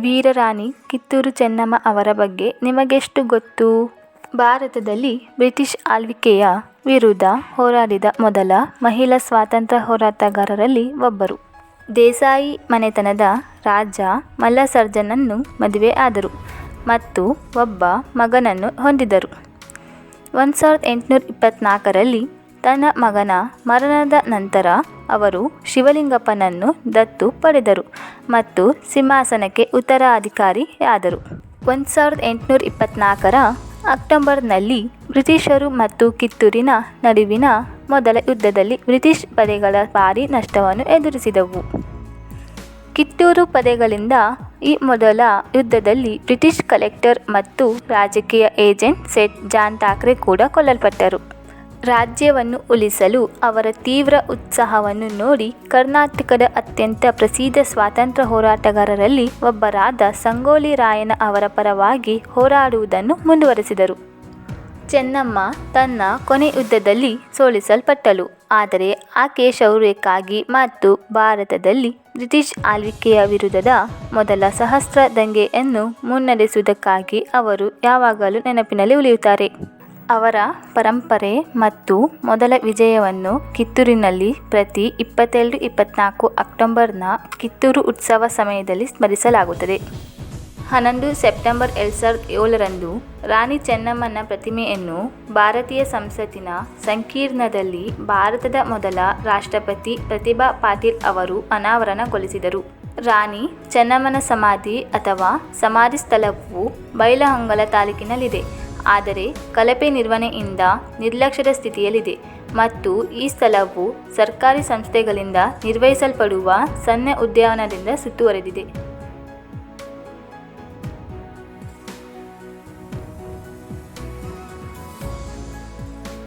ವೀರರಾಣಿ ಕಿತ್ತೂರು ಚೆನ್ನಮ್ಮ ಅವರ ಬಗ್ಗೆ ನಿಮಗೆಷ್ಟು ಗೊತ್ತು? ಭಾರತದಲ್ಲಿ ಬ್ರಿಟಿಷ್ ಆಳ್ವಿಕೆಯ ವಿರುದ್ಧ ಹೋರಾಡಿದ ಮೊದಲ ಮಹಿಳಾ ಸ್ವಾತಂತ್ರ್ಯ ಹೋರಾಟಗಾರರಲ್ಲಿ ಒಬ್ಬರು. ದೇಸಾಯಿ ಮನೆತನದ ರಾಜ ಮಲ್ಲಸರ್ಜನನ್ನು ಮದುವೆ ಆದರು ಮತ್ತು ಒಬ್ಬ ಮಗನನ್ನು ಹೊಂದಿದರು. 1824ರಲ್ಲಿ ತನ್ನ ಮಗನ ಮರಣದ ನಂತರ ಅವರು ಶಿವಲಿಂಗಪ್ಪನನ್ನು ದತ್ತು ಪಡೆದರು ಮತ್ತು ಸಿಂಹಾಸನಕ್ಕೆ ಉತ್ತರಾಧಿಕಾರಿಯಾದರು. 1824ರ ಅಕ್ಟೋಬರ್ನಲ್ಲಿ ಬ್ರಿಟಿಷರು ಮತ್ತು ಕಿತ್ತೂರಿನ ನಡುವಿನ ಮೊದಲ ಯುದ್ಧದಲ್ಲಿ ಬ್ರಿಟಿಷ್ ಪಡೆಗಳ ಭಾರೀ ನಷ್ಟವನ್ನು ಎದುರಿಸಿದವು. ಕಿತ್ತೂರು ಪಡೆಗಳಿಂದ ಈ ಮೊದಲ ಯುದ್ಧದಲ್ಲಿ ಬ್ರಿಟಿಷ್ ಕಲೆಕ್ಟರ್ ಮತ್ತು ರಾಜಕೀಯ ಏಜೆಂಟ್ ಸೇಠ್ ಜಾನ್ ಠಾಕ್ರೆ ಕೂಡ ಕೊಲ್ಲಲ್ಪಟ್ಟರು. ರಾಜ್ಯವನ್ನು ಉಳಿಸಲು ಅವರ ತೀವ್ರ ಉತ್ಸಾಹವನ್ನು ನೋಡಿ ಕರ್ನಾಟಕದ ಅತ್ಯಂತ ಪ್ರಸಿದ್ಧ ಸ್ವಾತಂತ್ರ್ಯ ಹೋರಾಟಗಾರರಲ್ಲಿ ಒಬ್ಬರಾದ ಸಂಗೊಳ್ಳಿ ರಾಯಣ್ಣ ಅವರ ಪರವಾಗಿ ಹೋರಾಡುವುದನ್ನು ಮುಂದುವರೆಸಿದರು. ಚೆನ್ನಮ್ಮ ತನ್ನ ಕೊನೆ ಯುದ್ಧದಲ್ಲಿ ಸೋಲಿಸಲ್ಪಟ್ಟಳು, ಆದರೆ ಆಕೆ ಶೌರ್ಯಕ್ಕಾಗಿ ಮತ್ತು ಭಾರತದಲ್ಲಿ ಬ್ರಿಟಿಷ್ ಆಳ್ವಿಕೆಯ ವಿರುದ್ಧದ ಮೊದಲ ಸಹಸ್ರ ದಂಗೆಯನ್ನು ಮುನ್ನಡೆಸುವುದಕ್ಕಾಗಿ ಅವರು ಯಾವಾಗಲೂ ನೆನಪಿನಲ್ಲಿ ಉಳಿಯುತ್ತಾರೆ. ಅವರ ಪರಂಪರೆ ಮತ್ತು ಮೊದಲ ವಿಜಯವನ್ನು ಕಿತ್ತೂರಿನಲ್ಲಿ ಪ್ರತಿ 22-24 ಅಕ್ಟೋಬರ್ನ ಕಿತ್ತೂರು ಉತ್ಸವ ಸಮಯದಲ್ಲಿ ಸ್ಮರಿಸಲಾಗುತ್ತದೆ. 11 ಸೆಪ್ಟೆಂಬರ್ 2007ರಂದು ರಾಣಿ ಚೆನ್ನಮ್ಮನ ಪ್ರತಿಮೆಯನ್ನು ಭಾರತೀಯ ಸಂಸತ್ತಿನ ಸಂಕೀರ್ಣದಲ್ಲಿ ಭಾರತದ ಮೊದಲ ರಾಷ್ಟ್ರಪತಿ ಪ್ರತಿಭಾ ಪಾಟೀಲ್ ಅವರು ಅನಾವರಣಗೊಳಿಸಿದರು. ರಾಣಿ ಚೆನ್ನಮ್ಮನ ಸಮಾಧಿ ಅಥವಾ ಸಮಾಧಿ ಸ್ಥಳವು ಬೈಲಹೊಂಗಲ ತಾಲೂಕಿನಲ್ಲಿದೆ, ಆದರೆ ಕಳಪೆ ನಿರ್ವಹಣೆಯಿಂದ ನಿರ್ಲಕ್ಷ್ಯದ ಸ್ಥಿತಿಯಲ್ಲಿದೆ ಮತ್ತು ಈ ಸ್ಥಳವು ಸರ್ಕಾರಿ ಸಂಸ್ಥೆಗಳಿಂದ ನಿರ್ವಹಿಸಲ್ಪಡುವ ಸಣ್ಣ ಉದ್ಯಾನದಿಂದ ಸುತ್ತುವರೆದಿದೆ.